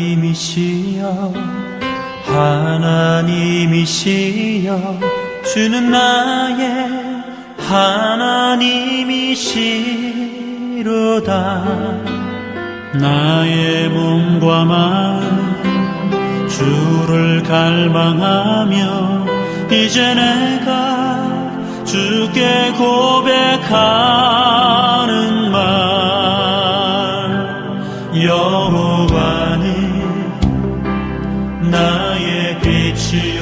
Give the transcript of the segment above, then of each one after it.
하나님이시여 하나님이시여 주는 나의 하나님이시로다. 나의 몸과 마음 주를 갈망하며 이제 내가 주께 고백하는 말, 여호와는 나의 빛이요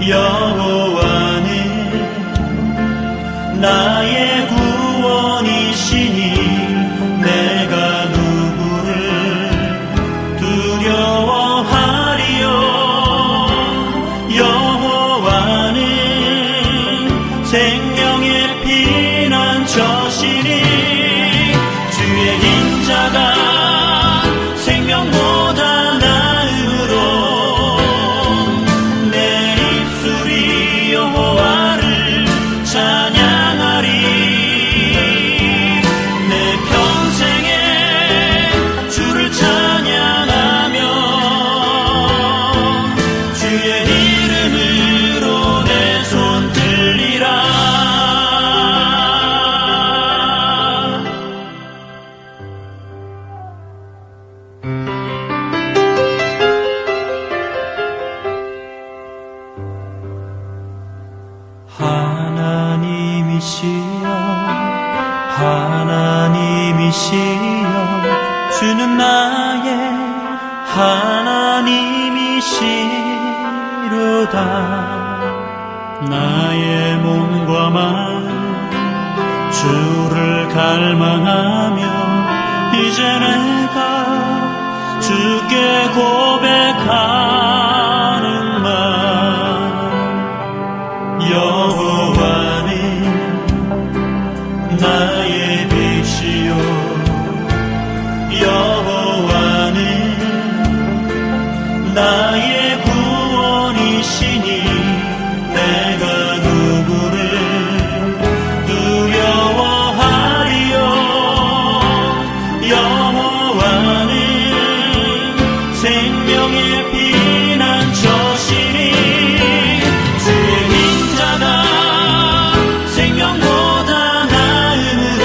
여호와는 나의 구원이시니 내가 누구를 두려워하리요. 여호와는 생명의 피난처시니 주의 인자가 생명보다 나음으로 내 입술이 여호와를 찬양하리. 내 평생에 주를 찬양하며 주의 이름으로 내 손 들리라. 하나님이시여 하나님이시여 주는 나의 하나님이시로다. 나의 몸과 마음 주를 갈망하며 이제 내가 주께 고백하는 말, 여호와는 나의 빛이요 여호와는 나의 구원이시니 내가 누구를 두려워하리요. 여호와는 생명의 피난처시니 주의 인자가 생명보다 나음으로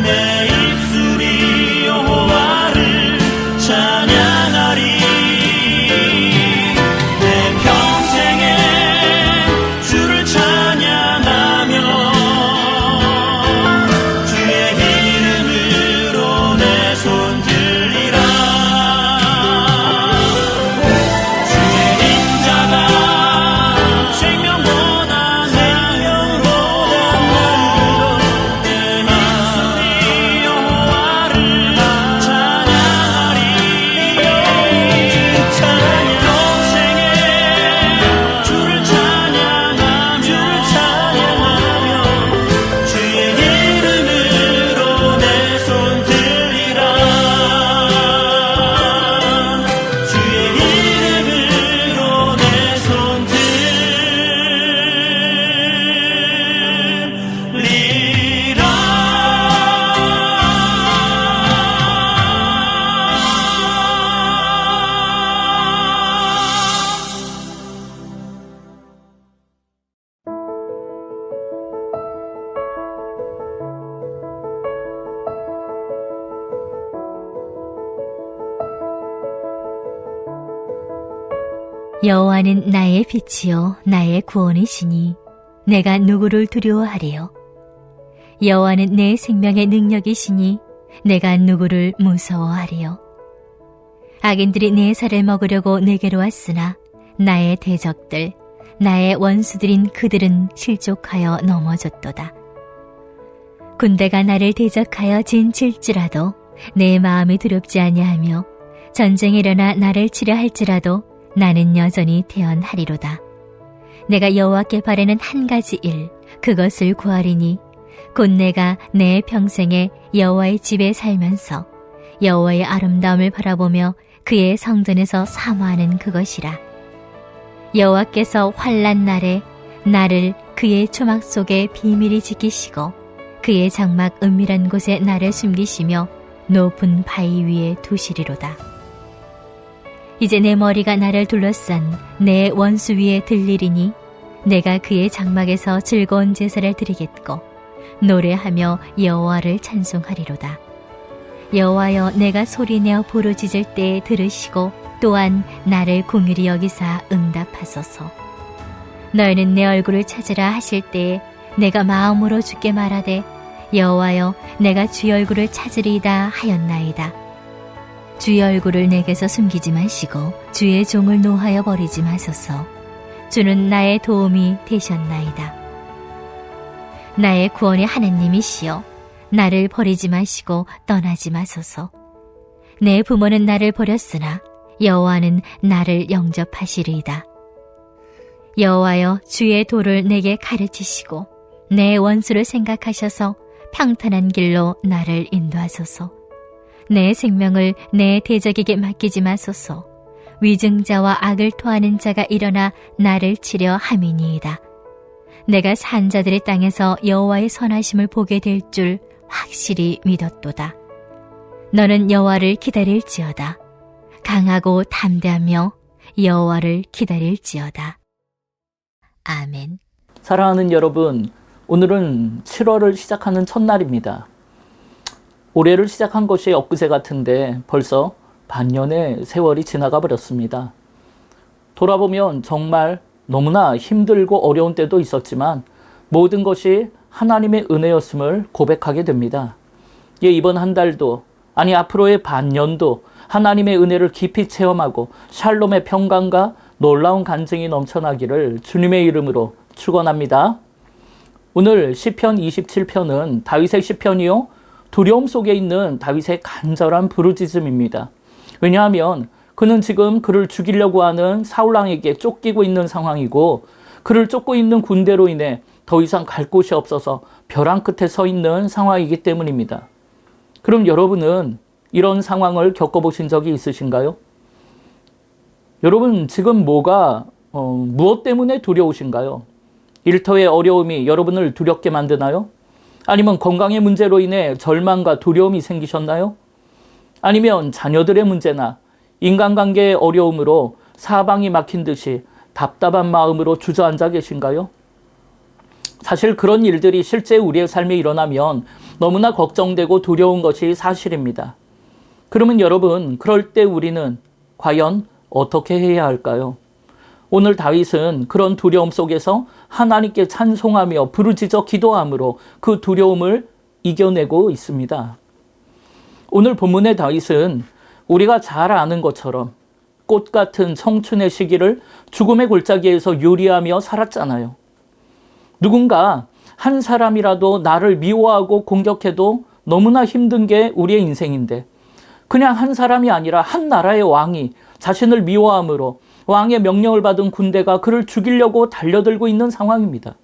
내 입술이 여호와를 찬양하리. 내 평생에 주를 찬양하며 주의 이름으로 내 손 들리라. 주의 인자가 생명보다 나음으로 내 입술이 여호와를 찬양하리. 평생에 주를 찬양하며 주의 이름으로 내 손 들리라. 주의 이름으로 내 손 들리라. 여호와는 나의 빛이요 나의 구원이시니 내가 누구를 두려워하리요. 여호와는 내 생명의 능력이시니 내가 누구를 무서워하리요. 악인들이 내 살을 먹으려고 내게로 왔으나 나의 대적들 나의 원수들인 그들은 실족하여 넘어졌도다. 군대가 나를 대적하여 진칠지라도 내 마음이 두렵지 아니하며 전쟁이 일어나 나를 치려 할지라도 나는 여전히 태연하리로다. 내가 여호와께 바라는 한 가지 일, 그것을 구하리니 곧 내가 내 평생에 여호와의 집에 살면서 여호와의 아름다움을 바라보며 그의 성전에서 사모하는 그것이라. 여호와께서 환난 날에 나를 그의 초막 속에 비밀히 지키시고 그의 장막 은밀한 곳에 나를 숨기시며 높은 바위 위에 두시리로다. 이제 내 머리가 나를 둘러싼 내 원수 위에 들리리니 내가 그의 장막에서 즐거운 제사를 드리겠고 노래하며 여호와를 찬송하리로다. 여호와여, 내가 소리내어 부르짖을 때에 들으시고 또한 나를 긍휼히 여기사 응답하소서. 너희는 내 얼굴을 찾으라 하실 때에 내가 마음으로 주께 말하되 여호와여, 내가 주의 얼굴을 찾으리이다 하였나이다. 주의 얼굴을 내게서 숨기지 마시고 주의 종을 노하여 버리지 마소서. 주는 나의 도움이 되셨나이다. 나의 구원의 하나님이시여, 나를 버리지 마시고 떠나지 마소서. 내 부모는 나를 버렸으나 여호와는 나를 영접하시리이다. 여호와여, 주의 도를 내게 가르치시고 내 원수를 생각하셔서 평탄한 길로 나를 인도하소서. 내 생명을 내 대적에게 맡기지 마소서. 위증자와 악을 토하는 자가 일어나 나를 치려 함이니이다. 내가 산 자들의 땅에서 여호와의 선하심을 보게 될 줄 확실히 믿었도다. 너는 여호와를 기다릴지어다. 강하고 담대하며 여호와를 기다릴지어다. 아멘. 사랑하는 여러분, 오늘은 7월을 시작하는 첫날입니다. 올해를 시작한 것이 엊그제 같은데 벌써 반년의 세월이 지나가 버렸습니다. 돌아보면 정말 너무나 힘들고 어려운 때도 있었지만 모든 것이 하나님의 은혜였음을 고백하게 됩니다. 이번 한 달도, 아니 앞으로의 반년도 하나님의 은혜를 깊이 체험하고 샬롬의 평강과 놀라운 간증이 넘쳐나기를 주님의 이름으로 축원합니다. 오늘 시편 27편은 다윗의 시편이요, 두려움 속에 있는 다윗의 간절한 부르짖음입니다. 왜냐하면 그는 지금 그를 죽이려고 하는 사울왕에게 쫓기고 있는 상황이고 그를 쫓고 있는 군대로 인해 더 이상 갈 곳이 없어서 벼랑 끝에 서 있는 상황이기 때문입니다. 그럼 여러분은 이런 상황을 겪어보신 적이 있으신가요? 여러분 지금 무엇 때문에 두려우신가요? 일터의 어려움이 여러분을 두렵게 만드나요? 아니면 건강의 문제로 인해 절망과 두려움이 생기셨나요? 아니면 자녀들의 문제나 인간관계의 어려움으로 사방이 막힌 듯이 답답한 마음으로 주저앉아 계신가요? 사실 그런 일들이 실제 우리의 삶에 일어나면 너무나 걱정되고 두려운 것이 사실입니다. 그러면 여러분, 그럴 때 우리는 과연 어떻게 해야 할까요? 오늘 다윗은 그런 두려움 속에서 하나님께 찬송하며 부르짖어 기도함으로 그 두려움을 이겨내고 있습니다. 오늘 본문의 다윗은 우리가 잘 아는 것처럼 꽃 같은 청춘의 시기를 죽음의 골짜기에서 요리하며 살았잖아요. 누군가 한 사람이라도 나를 미워하고 공격해도 너무나 힘든 게 우리의 인생인데 그냥 한 사람이 아니라 한 나라의 왕이 자신을 미워함으로 왕의 명령을 받은 군대가 그를 죽이려고 달려들고 있는 상황입니다.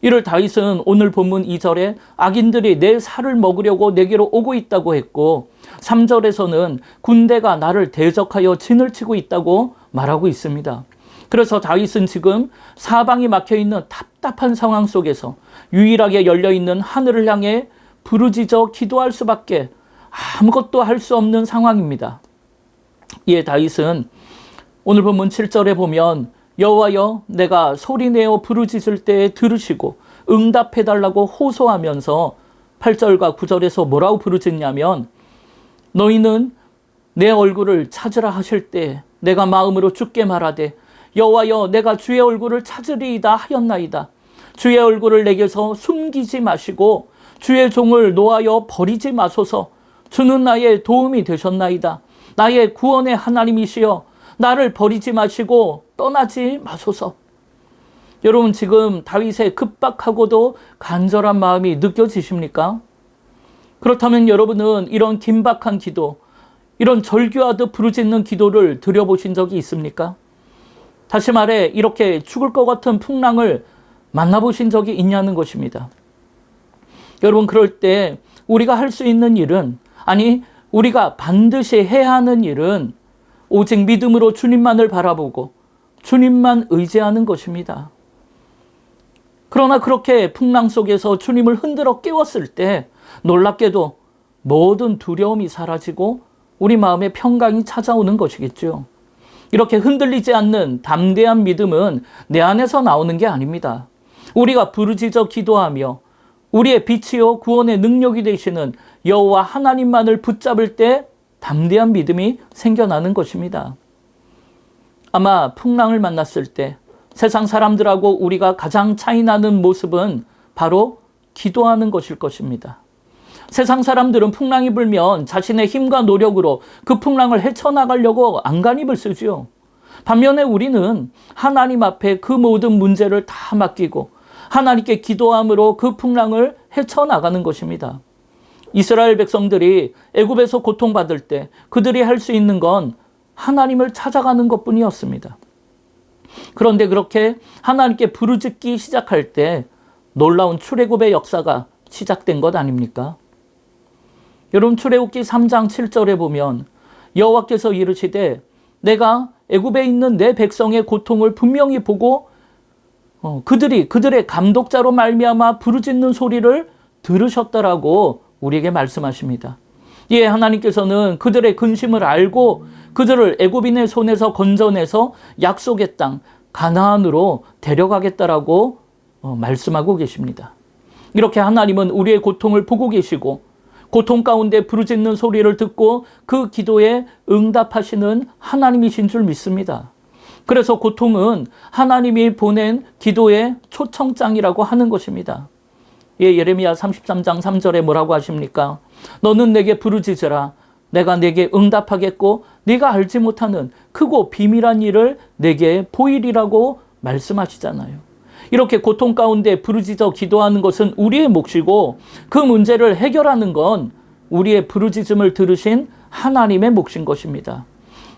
이를 다윗은 오늘 본문 2절에 악인들이 내 살을 먹으려고 내게로 오고 있다고 했고 3절에서는 군대가 나를 대적하여 진을 치고 있다고 말하고 있습니다. 그래서 다윗은 지금 사방이 막혀있는 답답한 상황 속에서 유일하게 열려있는 하늘을 향해 부르짖어 기도할 수밖에 아무것도 할 수 없는 상황입니다. 이에 다윗은 오늘 본문 7절에 보면 여호와여, 내가 소리내어 부르짖을 때에 들으시고 응답해달라고 호소하면서 8절과 9절에서 뭐라고 부르짖냐면 너희는 내 얼굴을 찾으라 하실 때 내가 마음으로 주께 말하되 여호와여, 내가 주의 얼굴을 찾으리이다 하였나이다. 주의 얼굴을 내게서 숨기지 마시고 주의 종을 노하여 버리지 마소서. 주는 나의 도움이 되셨나이다. 나의 구원의 하나님이시여, 나를 버리지 마시고 떠나지 마소서. 여러분 지금 다윗의 급박하고도 간절한 마음이 느껴지십니까? 그렇다면 여러분은 이런 긴박한 기도, 이런 절규하듯 부르짖는 기도를 드려보신 적이 있습니까? 다시 말해 이렇게 죽을 것 같은 풍랑을 만나보신 적이 있냐는 것입니다. 여러분 그럴 때 우리가 할 수 있는 일은, 아니 우리가 반드시 해야 하는 일은 오직 믿음으로 주님만을 바라보고 주님만 의지하는 것입니다. 그러나 그렇게 풍랑 속에서 주님을 흔들어 깨웠을 때 놀랍게도 모든 두려움이 사라지고 우리 마음에 평강이 찾아오는 것이겠죠. 이렇게 흔들리지 않는 담대한 믿음은 내 안에서 나오는 게 아닙니다. 우리가 부르짖어 기도하며 우리의 빛이요 구원의 능력이 되시는 여호와 하나님만을 붙잡을 때 담대한 믿음이 생겨나는 것입니다. 아마 풍랑을 만났을 때 세상 사람들하고 우리가 가장 차이나는 모습은 바로 기도하는 것일 것입니다. 세상 사람들은 풍랑이 불면 자신의 힘과 노력으로 그 풍랑을 헤쳐나가려고 안간힘을 쓰죠. 반면에 우리는 하나님 앞에 그 모든 문제를 다 맡기고 하나님께 기도함으로 그 풍랑을 헤쳐나가는 것입니다. 이스라엘 백성들이 애굽에서 고통받을 때 그들이 할 수 있는 건 하나님을 찾아가는 것뿐이었습니다. 그런데 그렇게 하나님께 부르짖기 시작할 때 놀라운 출애굽의 역사가 시작된 것 아닙니까? 여러분, 출애굽기 3장 7절에 보면 여호와께서 이르시되 내가 애굽에 있는 내 백성의 고통을 분명히 보고 그들의 감독자로 말미암아 부르짖는 소리를 들으셨다라고 우리에게 말씀하십니다. 예, 하나님께서는 그들의 근심을 알고 그들을 애굽인의 손에서 건져내서 약속의 땅 가나안으로 데려가겠다라고 말씀하고 계십니다. 이렇게 하나님은 우리의 고통을 보고 계시고 고통 가운데 부르짖는 소리를 듣고 그 기도에 응답하시는 하나님이신 줄 믿습니다. 그래서 고통은 하나님이 보낸 기도의 초청장이라고 하는 것입니다. 예, 예레미야 33장 3절에 뭐라고 하십니까? 너는 내게 부르짖으라. 내가 내게 응답하겠고 네가 알지 못하는 크고 비밀한 일을 내게 보이리라고 말씀하시잖아요. 이렇게 고통 가운데 부르짖어 기도하는 것은 우리의 몫이고 그 문제를 해결하는 건 우리의 부르짖음을 들으신 하나님의 몫인 것입니다.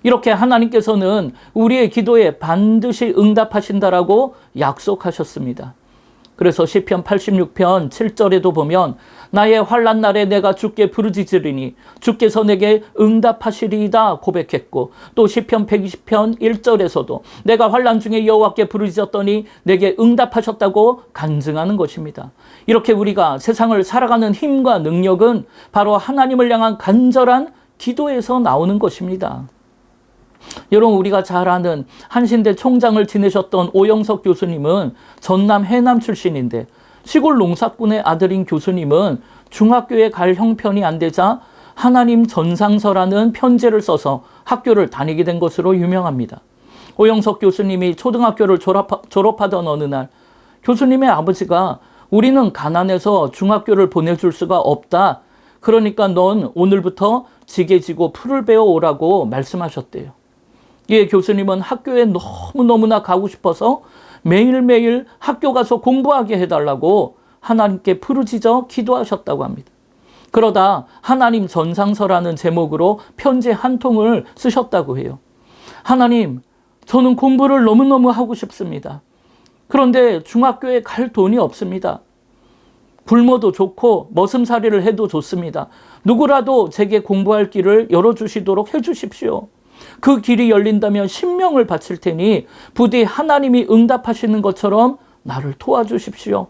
이렇게 하나님께서는 우리의 기도에 반드시 응답하신다라고 약속하셨습니다. 그래서 시편 86편 7절에도 보면 나의 환난 날에 내가 주께 부르짖으리니 주께서 내게 응답하시리이다 고백했고, 또 시편 120편 1절에서도 내가 환난 중에 여호와께 부르짖었더니 내게 응답하셨다고 간증하는 것입니다. 이렇게 우리가 세상을 살아가는 힘과 능력은 바로 하나님을 향한 간절한 기도에서 나오는 것입니다. 여러분, 우리가 잘 아는 한신대 총장을 지내셨던 오영석 교수님은 전남 해남 출신인데 시골 농사꾼의 아들인 교수님은 중학교에 갈 형편이 안 되자 하나님 전상서라는 편지를 써서 학교를 다니게 된 것으로 유명합니다. 오영석 교수님이 초등학교를 졸업하던 어느 날 교수님의 아버지가 우리는 가난해서 중학교를 보내줄 수가 없다. 그러니까 넌 오늘부터 지게 지고 풀을 베어 오라고 말씀하셨대요. 예, 교수님은 학교에 너무너무나 가고 싶어서 매일매일 학교 가서 공부하게 해달라고 하나님께 부르짖어 기도하셨다고 합니다. 그러다 하나님 전상서라는 제목으로 편지 한 통을 쓰셨다고 해요. 하나님, 저는 공부를 너무너무 하고 싶습니다. 그런데 중학교에 갈 돈이 없습니다. 굶어도 좋고 머슴살이를 해도 좋습니다. 누구라도 제게 공부할 길을 열어주시도록 해주십시오. 그 길이 열린다면 신명을 바칠 테니 부디 하나님이 응답하시는 것처럼 나를 도와주십시오.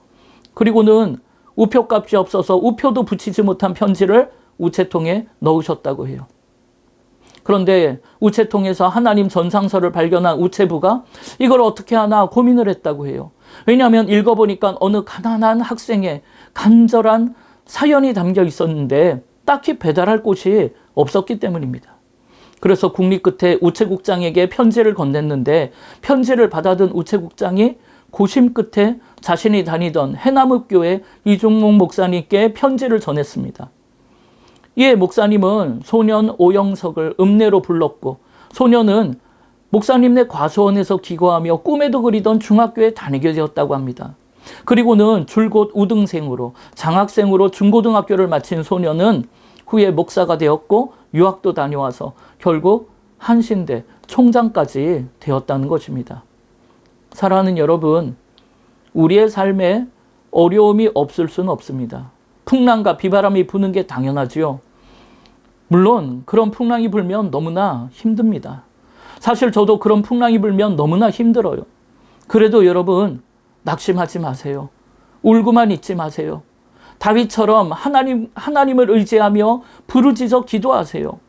그리고는 우표값이 없어서 우표도 붙이지 못한 편지를 우체통에 넣으셨다고 해요. 그런데 우체통에서 하나님 전상서를 발견한 우체부가 이걸 어떻게 하나 고민을 했다고 해요. 왜냐하면 읽어보니까 어느 가난한 학생의 간절한 사연이 담겨 있었는데 딱히 배달할 곳이 없었기 때문입니다. 그래서 국리 끝에 우체국장에게 편지를 건넸는데 편지를 받아든 우체국장이 고심 끝에 자신이 다니던 해남읍교회 이중목 목사님께 편지를 전했습니다. 이에 목사님은 소년 오영석을 읍내로 불렀고 소년은 목사님네 과수원에서 기거하며 꿈에도 그리던 중학교에 다니게 되었다고 합니다. 그리고는 줄곧 우등생으로 장학생으로 중고등학교를 마친 소년은 후에 목사가 되었고 유학도 다녀와서 결국 한신대 총장까지 되었다는 것입니다. 사랑하는 여러분, 우리의 삶에 어려움이 없을 수는 없습니다. 풍랑과 비바람이 부는 게 당연하지요. 물론 그런 풍랑이 불면 너무나 힘듭니다. 사실 저도 그런 풍랑이 불면 너무나 힘들어요. 그래도 여러분, 낙심하지 마세요. 울고만 있지 마세요. 다윗처럼 하나님을 의지하며 부르짖어 기도하세요.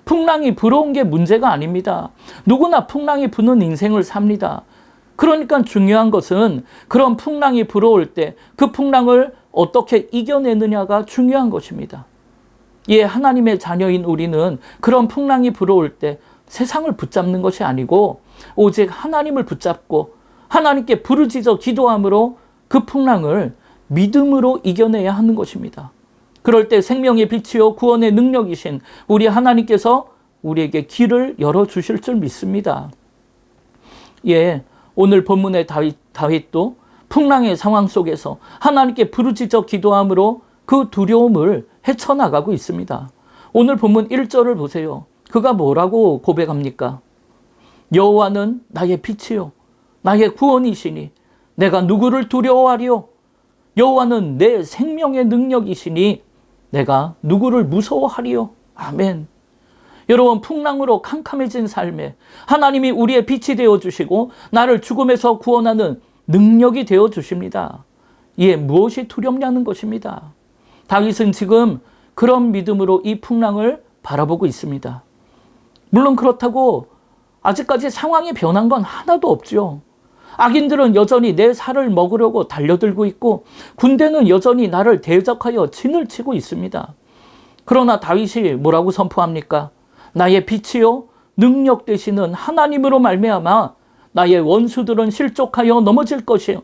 풍랑이 불어온 게 문제가 아닙니다. 누구나 풍랑이 부는 인생을 삽니다. 그러니까 중요한 것은 그런 풍랑이 불어올 때 그 풍랑을 어떻게 이겨내느냐가 중요한 것입니다. 예, 하나님의 자녀인 우리는 그런 풍랑이 불어올 때 세상을 붙잡는 것이 아니고 오직 하나님을 붙잡고 하나님께 부르짖어 기도함으로 그 풍랑을 믿음으로 이겨내야 하는 것입니다. 그럴 때 생명의 빛이요 구원의 능력이신 우리 하나님께서 우리에게 길을 열어주실 줄 믿습니다. 예, 오늘 본문의 다윗도 풍랑의 상황 속에서 하나님께 부르짖어 기도함으로 그 두려움을 헤쳐나가고 있습니다. 오늘 본문 1절을 보세요. 그가 뭐라고 고백합니까? 여호와는 나의 빛이요 나의 구원이시니 내가 누구를 두려워하리요? 여호와는 내 생명의 능력이시니 내가 누구를 무서워하리요? 아멘. 여러분, 풍랑으로 캄캄해진 삶에 하나님이 우리의 빛이 되어주시고 나를 죽음에서 구원하는 능력이 되어주십니다. 이에 무엇이 두렵냐는 것입니다. 다윗은 지금 그런 믿음으로 이 풍랑을 바라보고 있습니다. 물론 그렇다고 아직까지 상황이 변한 건 하나도 없죠. 악인들은 여전히 내 살을 먹으려고 달려들고 있고 군대는 여전히 나를 대적하여 진을 치고 있습니다. 그러나 다윗이 뭐라고 선포합니까? 나의 빛이요 능력 되시는 하나님으로 말미암아 나의 원수들은 실족하여 넘어질 것이요.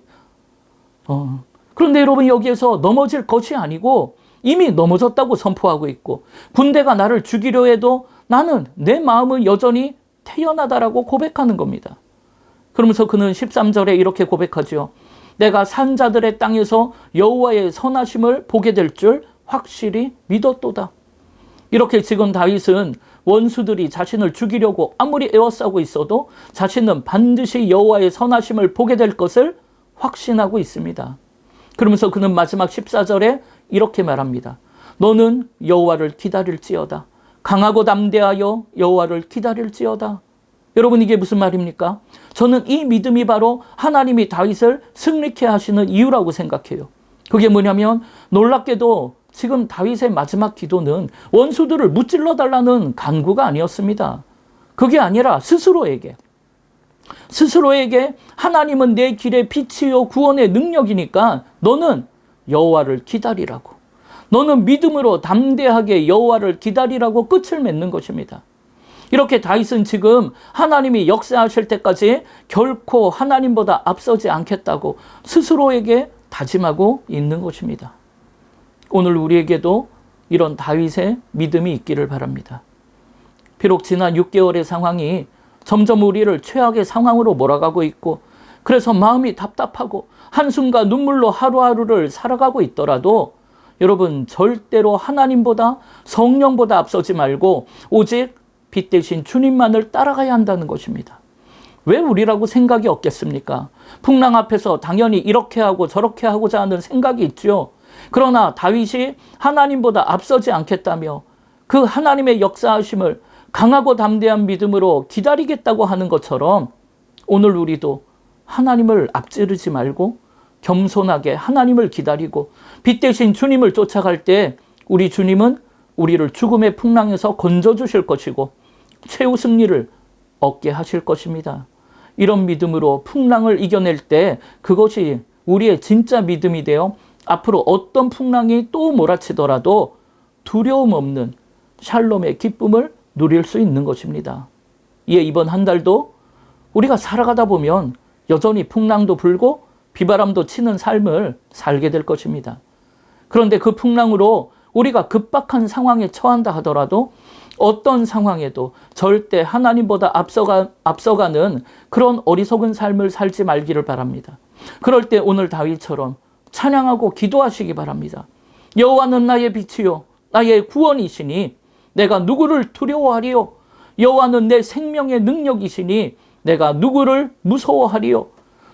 그런데 여러분, 여기에서 넘어질 것이 아니고 이미 넘어졌다고 선포하고 있고 군대가 나를 죽이려 해도 나는 내 마음은 여전히 태연하다라고 고백하는 겁니다. 그러면서 그는 13절에 이렇게 고백하죠. 내가 산자들의 땅에서 여호와의 선하심을 보게 될 줄 확실히 믿었도다. 이렇게 지금 다윗은 원수들이 자신을 죽이려고 아무리 애워싸고 있어도 자신은 반드시 여호와의 선하심을 보게 될 것을 확신하고 있습니다. 그러면서 그는 마지막 14절에 이렇게 말합니다. 너는 여호와를 기다릴지어다. 강하고 담대하여 여호와를 기다릴지어다. 여러분, 이게 무슨 말입니까? 저는 이 믿음이 바로 하나님이 다윗을 승리케 하시는 이유라고 생각해요. 그게 뭐냐면 놀랍게도 지금 다윗의 마지막 기도는 원수들을 무찔러 달라는 간구가 아니었습니다. 그게 아니라 스스로에게 하나님은 내 길의 빛이요 구원의 능력이니까 너는 여호와를 기다리라고, 너는 믿음으로 담대하게 여호와를 기다리라고 끝을 맺는 것입니다. 이렇게 다윗은 지금 하나님이 역사하실 때까지 결코 하나님보다 앞서지 않겠다고 스스로에게 다짐하고 있는 것입니다. 오늘 우리에게도 이런 다윗의 믿음이 있기를 바랍니다. 비록 지난 6개월의 상황이 점점 우리를 최악의 상황으로 몰아가고 있고 그래서 마음이 답답하고 한숨과 눈물로 하루하루를 살아가고 있더라도 여러분, 절대로 하나님보다 성령보다 앞서지 말고 오직 빛 대신 주님만을 따라가야 한다는 것입니다. 왜 우리라고 생각이 없겠습니까? 풍랑 앞에서 당연히 이렇게 하고 저렇게 하고자 하는 생각이 있죠. 그러나 다윗이 하나님보다 앞서지 않겠다며 그 하나님의 역사하심을 강하고 담대한 믿음으로 기다리겠다고 하는 것처럼 오늘 우리도 하나님을 앞지르지 말고 겸손하게 하나님을 기다리고 빛 대신 주님을 쫓아갈 때 우리 주님은 우리를 죽음의 풍랑에서 건져주실 것이고 최후 승리를 얻게 하실 것입니다. 이런 믿음으로 풍랑을 이겨낼 때 그것이 우리의 진짜 믿음이 되어 앞으로 어떤 풍랑이 또 몰아치더라도 두려움 없는 샬롬의 기쁨을 누릴 수 있는 것입니다. 이에 이번 한 달도 우리가 살아가다 보면 여전히 풍랑도 불고 비바람도 치는 삶을 살게 될 것입니다. 그런데 그 풍랑으로 우리가 급박한 상황에 처한다 하더라도 어떤 상황에도 절대 하나님보다 앞서가는 그런 어리석은 삶을 살지 말기를 바랍니다. 그럴 때 오늘 다윗처럼 찬양하고 기도하시기 바랍니다. 여호와는 나의 빛이요 나의 구원이시니 내가 누구를 두려워하리요? 여호와는 내 생명의 능력이시니 내가 누구를 무서워하리요?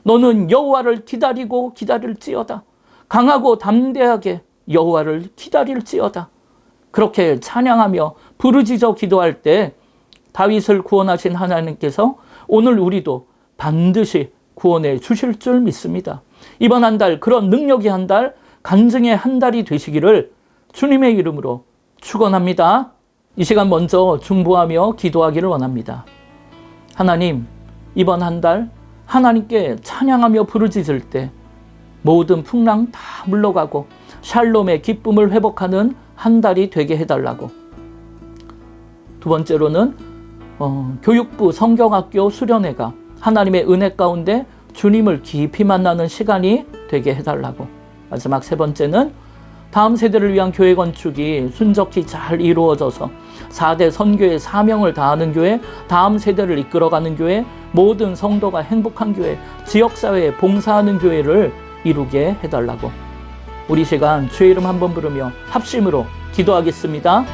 너는 여호와를 기다리고 기다릴지어다. 강하고 담대하게 여호와를 기다릴지어다. 그렇게 찬양하며 부르짖어 기도할 때 다윗을 구원하신 하나님께서 오늘 우리도 반드시 구원해 주실 줄 믿습니다. 이번 한 달 그런 능력의 한 달, 간증의 한 달이 되시기를 주님의 이름으로 축원합니다. 이 시간 먼저 중보하며 기도하기를 원합니다. 하나님, 이번 한 달 하나님께 찬양하며 부르짖을 때 모든 풍랑 다 물러가고 샬롬의 기쁨을 회복하는 한 달이 되게 해달라고. 두 번째로는 교육부 성경학교 수련회가 하나님의 은혜 가운데 주님을 깊이 만나는 시간이 되게 해달라고. 마지막 세 번째는 다음 세대를 위한 교회 건축이 순적히 잘 이루어져서 4대 선교의 사명을 다하는 교회, 다음 세대를 이끌어가는 교회, 모든 성도가 행복한 교회, 지역사회에 봉사하는 교회를 이루게 해달라고. 우리 시간 주의 이름 한번 부르며 합심으로 기도하겠습니다.